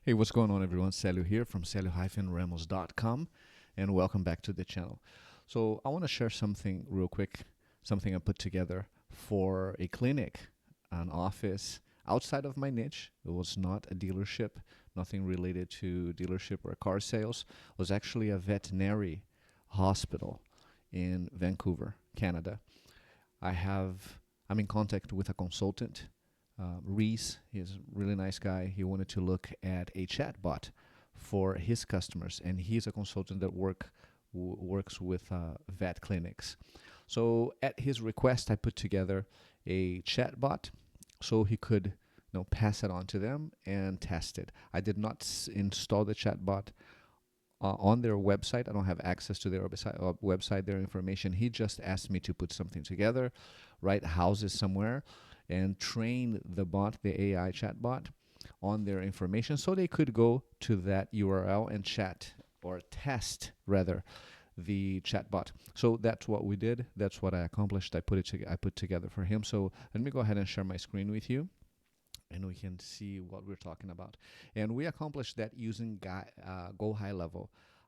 Hey, what's going on, everyone? Celio here from celio-ramos.com, and welcome back to the channel. So I want to share something real quick, something I put together for a clinic, an office outside of my niche. It was not a dealership, nothing related to dealership or car sales. It was actually a veterinary hospital in Vancouver, Canada. I'm in contact with a consultant, Reese. He's a really nice guy. He wanted to look at a chatbot for his customers, and he's a consultant that works with vet clinics. So at his request, I put together a chatbot so he could pass it on to them and test it. I did not install the chatbot on their website. I don't have access to their website, their information. He just asked me to put something together, write houses somewhere, and train the bot, the AI chat bot, on their information so they could go to that URL and chat, or test rather, the chatbot. So that's what we did. That's what I accomplished. I put together for him. So let me go ahead and share my screen with you, and we can see what we're talking about. And we accomplished that using GoHighLevel.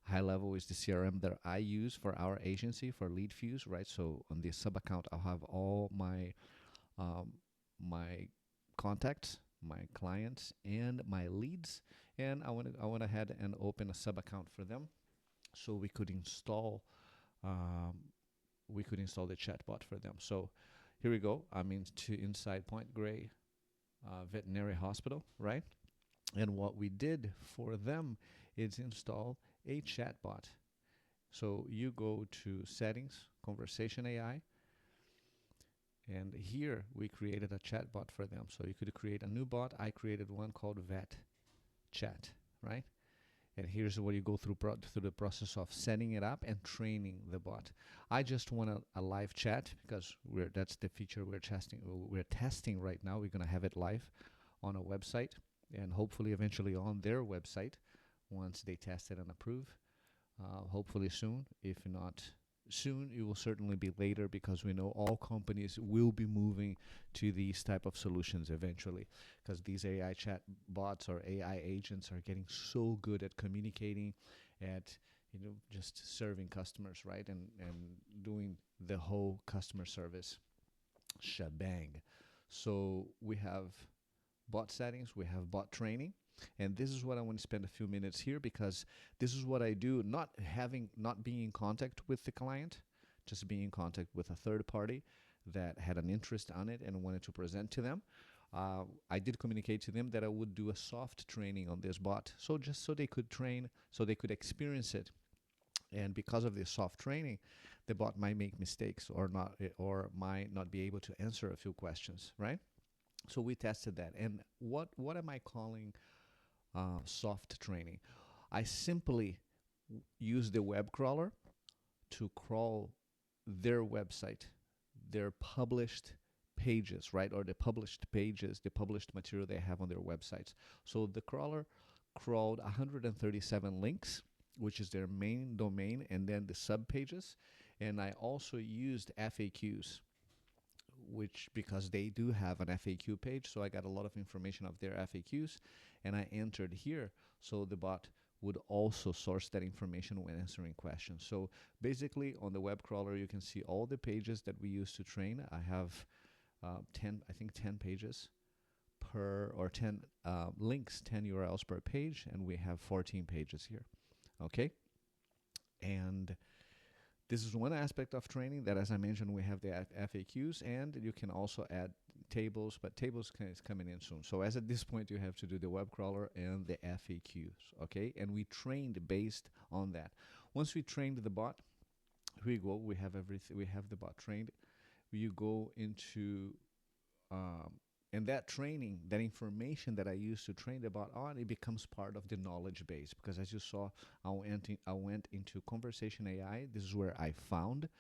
HighLevel is the CRM that I use for our agency for lead views, right? So on the sub account, I'll have all my contacts, my clients, and my leads. And I went ahead and opened a sub account for them, so we could install the chatbot for them. So here we go. I'm inside Point Grey Veterinary Hospital, right? And what we did for them is install a chatbot. So you go to Settings, Conversation AI, and here we created a chatbot for them. So you could create a new bot. I created one called Vet Chat, right? And here's where you go through the process of setting it up and training the bot. I just want a live chat because that's the feature we're testing right now. We're going to have it live on a website, and hopefully eventually on their website once they test it and approve. Hopefully soon. If not soon, it will certainly be later, because we know all companies will be moving to these type of solutions eventually, because these AI chat bots or AI agents are getting so good at communicating, at just serving customers, right, and doing the whole customer service shebang. So we have bot settings, we have bot training. And this is what I want to spend a few minutes here, because this is what I do, not being in contact with the client, just being in contact with a third party that had an interest on it and wanted to present to them. I did communicate to them that I would do a soft training on this bot, so just so they could train, so they could experience it. And because of this soft training, the bot might make mistakes or might not be able to answer a few questions, right? So we tested that. And what am I calling soft training? I simply use the web crawler to crawl their website, their published pages, right? Or the published pages, the published material they have on their websites. So the crawler crawled 137 links, which is their main domain, and then the sub pages. And I also used FAQs, because they do have an FAQ page, so I got a lot of information of their FAQs, and I entered here, so the bot would also source that information when answering questions. So basically, on the web crawler, you can see all the pages that we use to train. I have 10 pages or 10 links, 10 URLs per page, and we have 14 pages here. Okay, and this is one aspect of training that, as I mentioned, we have the FAQs, and you can also add tables, but tables is coming in soon. So as at this point, you have to do the web crawler and the FAQs, okay? And we trained based on that. Once we trained the bot, here we go. We have everything. We have the bot trained. You go into and that training, that information that I used to train the bot on, it becomes part of the knowledge base. Because as you saw, I went into Conversation AI. This is where I found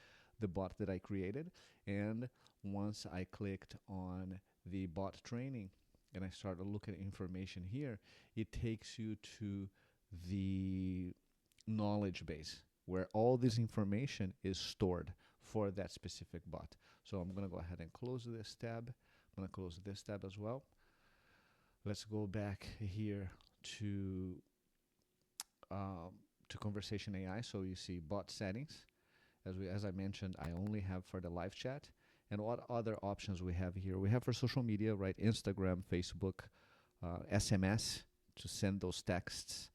the bot that I created. And once I clicked on the bot training and I started looking at information here, it takes you to the knowledge base where all this information is stored for that specific bot. So I'm going to go ahead and close this tab. I'm going to close this tab as well. Let's go back here to um, conversation AI. So you see bot settings. As I mentioned, I only have for the live chat. And what other options we have here? We have for social media, right? Instagram, Facebook, SMS to send those texts,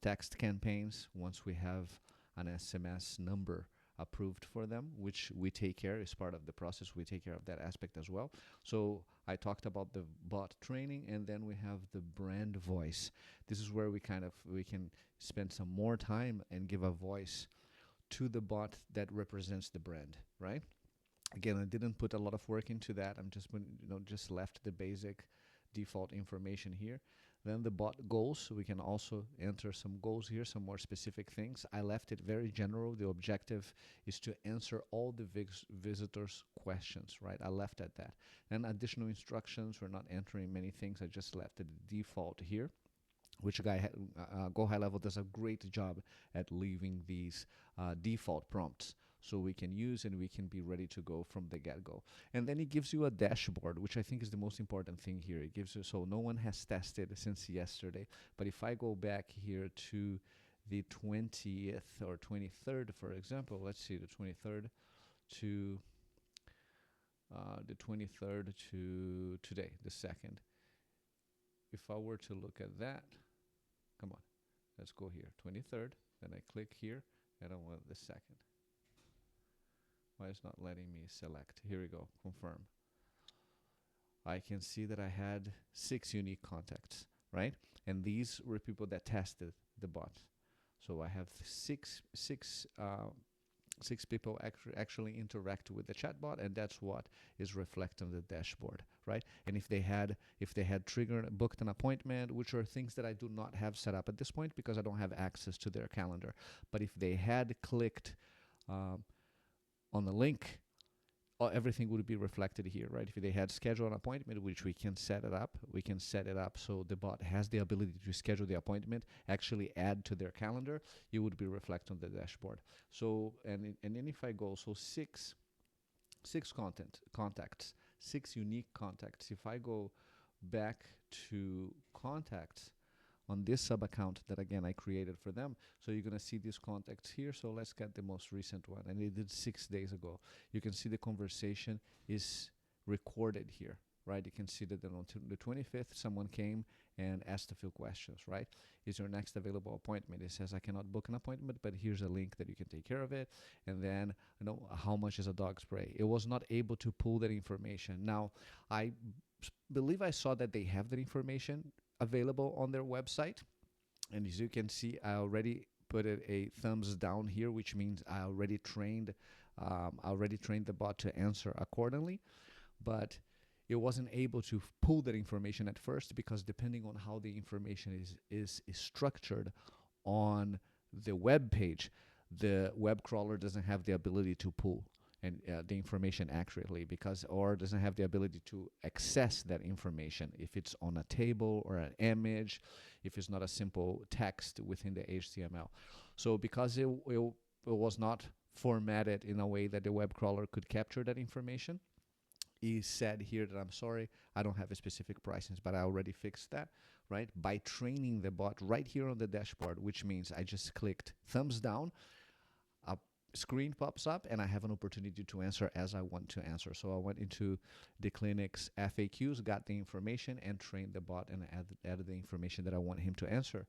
text campaigns. Once we have an SMS number approved for them, which we take care, is part of the process. We take care of that aspect as well. So I talked about the bot training, and then we have the brand voice. This is where we can spend some more time and give a voice to the bot that represents the brand, right? Again, I didn't put a lot of work into that. I'm just left the basic default information here. Then the bot goals, we can also enter some goals here, some more specific things. I left it very general. The objective is to answer all the visitors' questions, right? I left at that. And additional instructions, we're not entering many things. I just left it default here, which GoHighLevel does a great job at leaving these default prompts so we can use and we can be ready to go from the get-go. And then it gives you a dashboard, which I think is the most important thing here. It gives you, so no one has tested since yesterday, but if I go back here to the 20th or 23rd, for example, let's see, the 23rd to today, the 2nd. If I were to look at that, come on, let's go here, 23rd, then I click here, and I want the 2nd. Why is not letting me select? Here we go, confirm. I can see that I had 6 unique contacts, right? And these were people that tested the bot. So I have six people actually interact with the chatbot, and that's what is reflected on the dashboard, right? And if they had booked an appointment, which are things that I do not have set up at this point because I don't have access to their calendar. But if they had clicked on the link, everything would be reflected here, right? If they had scheduled an appointment, which we can set it up so the bot has the ability to schedule the appointment, actually add to their calendar, it would be reflected on the dashboard. So, and then if I go, so six contacts, 6 unique contacts. If I go back to contacts on this sub account that again I created for them, so you're gonna see these contacts here. So let's get the most recent one, and it did 6 days ago. You can see the conversation is recorded here, right? You can see that on the 25th someone came and asked a few questions, right? Is your next available appointment? It says I cannot book an appointment, but here's a link that you can take care of it. And then, how much is a dog spray? It was not able to pull that information. Now, I believe I saw that they have that information available on their website, and as you can see, I already put it a thumbs down here, which means I already trained the bot to answer accordingly. But it wasn't able to pull that information at first because depending on how the information is structured on the web page, the web crawler doesn't have the ability to pull and the information accurately or doesn't have the ability to access that information if it's on a table or an image, if it's not a simple text within the HTML. So because it was not formatted in a way that the web crawler could capture that information, he said here that I'm sorry, I don't have a specific pricing, but I already fixed that, right? By training the bot right here on the dashboard, which means I just clicked thumbs down, a screen pops up, and I have an opportunity to answer as I want to answer. So I went into the clinic's FAQs, got the information, and trained the bot and added the information that I want him to answer.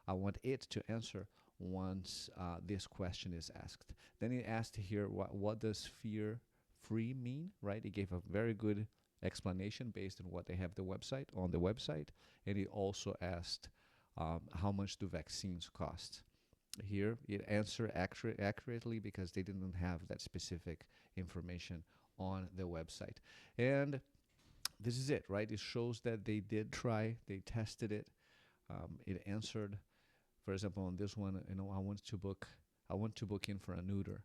I want it to answer once this question is asked. Then he asked here, what does fear-free mean, right? He gave a very good explanation based on what they have on the website, and he also asked how much do vaccines cost. Here it answered accurately because they didn't have that specific information on the website. And this is it, right? It shows that they did try, they tested it. It answered, for example, on this one, I want to book in for a neuter.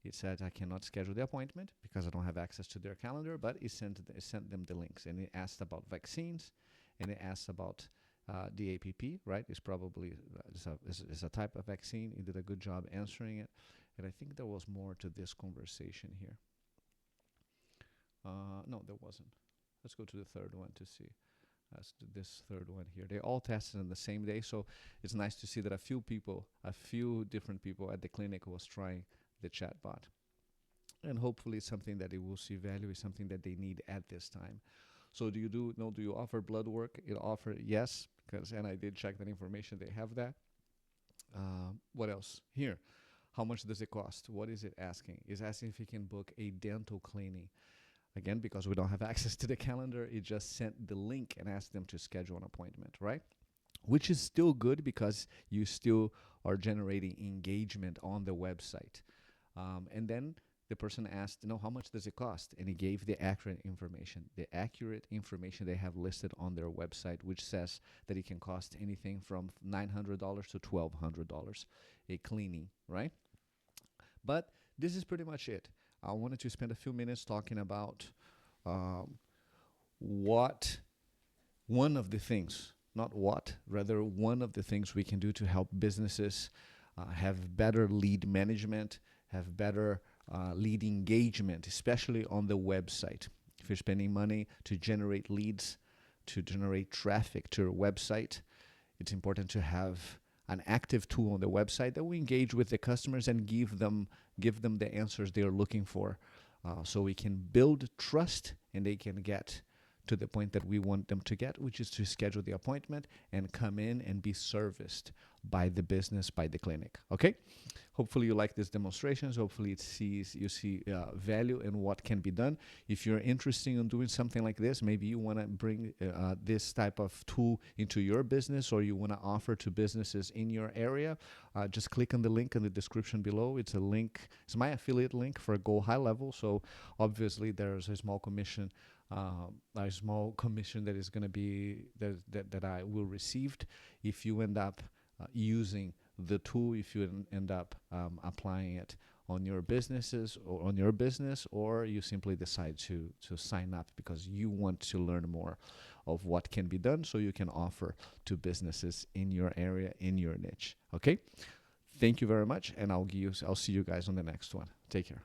It said I cannot schedule the appointment because I don't have access to their calendar, but it sent them the links, and it asked about vaccines, and it asked about the APP, right? It's probably is a type of vaccine. He did a good job answering it, and I think there was more to this conversation here. No, there wasn't. Let's go to the third one to see. That's this third one here. They all tested on the same day, so it's nice to see that a few different people at the clinic was trying the chatbot, and hopefully it's something that they will see value, is something that they need at this time. So do you offer blood work? It offer, yes, because, and I did check that information. They have that. What else here? How much does it cost? What is it asking? It's asking if you can book a dental cleaning. Again, because we don't have access to the calendar, it just sent the link and asked them to schedule an appointment, right? Which is still good because you still are generating engagement on the website. And then the person asked, how much does it cost? And he gave the accurate information they have listed on their website, which says that it can cost anything from $900 to $1,200 a cleaning, right? But this is pretty much it. I wanted to spend a few minutes talking about what one of the things, not what, rather one of the things we can do to help businesses have better lead management, have better lead engagement, especially on the website. If you're spending money to generate leads, to generate traffic to your website, it's important to have an active tool on the website that will engage with the customers and give them the answers they are looking for, so we can build trust and they can get to the point that we want them to get, which is to schedule the appointment and come in and be serviced by the business, by the clinic. Okay? Hopefully you like these demonstrations. Hopefully you see value in what can be done. If you're interested in doing something like this, maybe you want to bring this type of tool into your business, or you want to offer to businesses in your area, just click on the link in the description below. It's a link. It's my affiliate link for GoHighLevel. So obviously there's a small commission that is going to be that I will receive if you end up using the tool, if you end up applying it on your businesses or on your business, or you simply decide to sign up because you want to learn more of what can be done so you can offer to businesses in your area, in your niche. Okay? Thank you very much, and I'll see you guys on the next one. Take care.